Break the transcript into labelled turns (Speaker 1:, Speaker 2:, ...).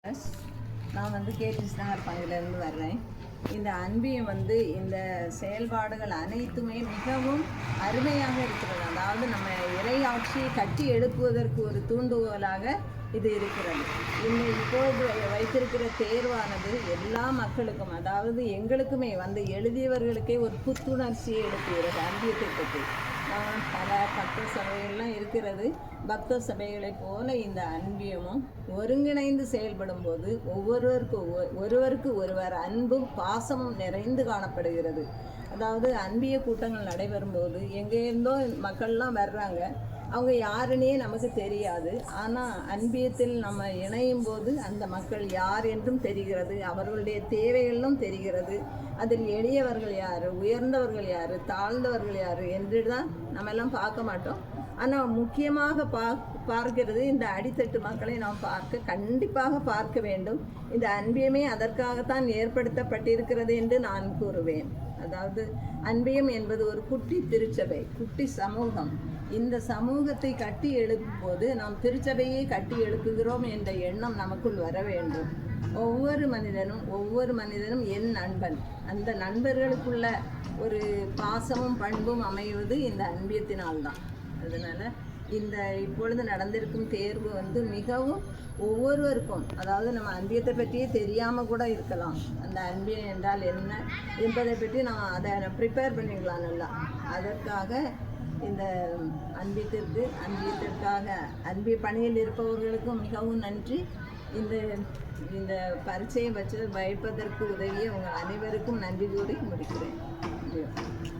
Speaker 1: நான் கேடிஎஸ் நகர் பகுதியிலேருந்து வர்றேன். இந்த அன்பியம் இந்த செயல்பாடுகள் அனைத்துமே மிகவும் அருமையாக இருக்கிறது. அதாவது நம்ம இறையாட்சியை கட்டி எழுப்புவதற்கு ஒரு தூண்டுகோலாக இது இருக்கிறது. இப்போது வைத்திருக்கிற தேர்வானது எல்லா மக்களுக்கும், அதாவது எங்களுக்குமே எழுதியவர்களுக்கே ஒரு புத்துணர்ச்சியை எழுப்புகிறது. அன்பியத்தை பற்றி பல பக்த சபைகள்லாம் இருக்கிறது. பக்த சபைகளைப் போல இந்த அன்பியமும் ஒருங்கிணைந்து செயல்படும் போது ஒருவருக்கு ஒருவர் அன்பும் பாசமும் நிறைந்து காணப்படுகிறது. அதாவது அன்பிய கூட்டங்கள் நடைபெறும் போது எங்கேருந்தோ மக்கள்லாம் வர்றாங்க. அவங்க யாருன்னே நமக்கு தெரியாது. ஆனால் அன்பியத்தில் நம்ம இணையும் போது அந்த மக்கள் யார் என்றும் தெரிகிறது. அவர்களுடைய தேவைகளும் தெரிகிறது. அதில் எளியவர்கள் யார், உயர்ந்தவர்கள் யார், தாழ்ந்தவர்கள் யார் என்று தான் நம்ம எல்லாம் பார்க்க மாட்டோம். ஆனால் முக்கியமாக பார்க்கிறது இந்த அடித்தட்டு மக்களை நாம் கண்டிப்பாக பார்க்க வேண்டும். இந்த அன்பியமே அதற்காகத்தான் ஏற்படுத்தப்பட்டிருக்கிறது என்று நான் கூறுவேன். அதாவது அன்பியம் என்பது ஒரு குட்டி திருச்சபை, குட்டி சமூகம். இந்த சமூகத்தை கட்டி எழுப்பும் போது நாம் திருச்சபையை கட்டி எழுப்புகிறோம் என்ற எண்ணம் நமக்குள் வர வேண்டும். ஒவ்வொரு மனிதனும் என் நண்பன். அந்த நண்பர்களுக்குள்ள ஒரு பாசமும் பண்பும் அமைவது இந்த அன்பியத்தினால்தான். அதனால் இப்பொழுது நடந்திருக்கும் தேர்வு மிகவும் ஒவ்வொருவருக்கும், அதாவது நம்ம அன்பியத்தை பற்றியே தெரியாமல் கூட இருக்கலாம். அந்த அன்பியம் என்றால் என்ன என்பதை பற்றி நான் அதை ப்ரிப்பேர் பண்ணிக்கலாம் நல்லா. அதற்காக இந்த அன்பியத்திற்காக அன்பிய பணியில் இருப்பவர்களுக்கும் மிகவும் நன்றி. இந்த பரீட்சையை வைப்பதற்கு உதவிய உங்கள் அனைவருக்கும் நன்றி கூறி முடிக்கிறேன்.